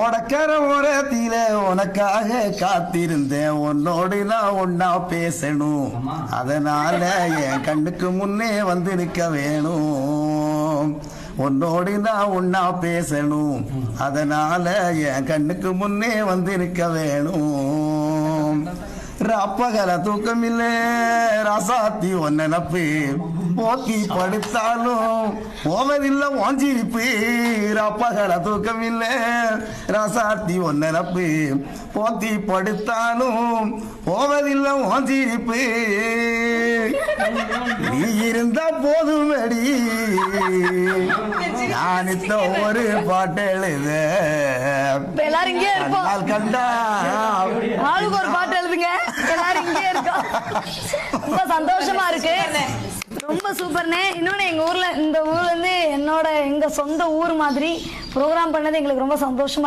உடக்கர ஓரத்தில உனக்காக காத்திருந்தேன், உன்னோடு நான் ஒன்னா பேசணும், அதனால என் கண்ணுக்கு முன்னே வந்து நிற்க வேணும். உன்னோடு நான் ஒன்னா பேசணும், அதனால என் கண்ணுக்கு முன்னே வந்து நிற்க வேணும். ராப்பகல தூக்கமில்ல ராசாத்தி ஒன்ன நப்பு, போக்கி படுத்தாலும் போவதில்லை ஓஞ்சிருப்பு. ராப்பகல தூக்கமில்ல ராசாத்தி ஒன்ன நப்பு, போத்தி படுத்தாலும் போவதில்லை ஓஞ்சிருப்பு. நீ இருந்தா போதுமடி ஞானித்த ஒரு பாட்டு எழுத, கண்டா ஆளுக்கு ஒரு பாட்டு எழுதுங்க, எல்லாரும் இங்கே இருக்கோம். ரொம்ப சந்தோஷமா இருக்கு, ரொம்ப சூப்பர்னே. இன்னொன்னு எங்க ஊர்ல, இந்த ஊர்ல இருந்து எங்க சொந்த ஊர் மாதிரி ப்ரோக்ராம் பண்ணது எங்களுக்கு ரொம்ப சந்தோஷமா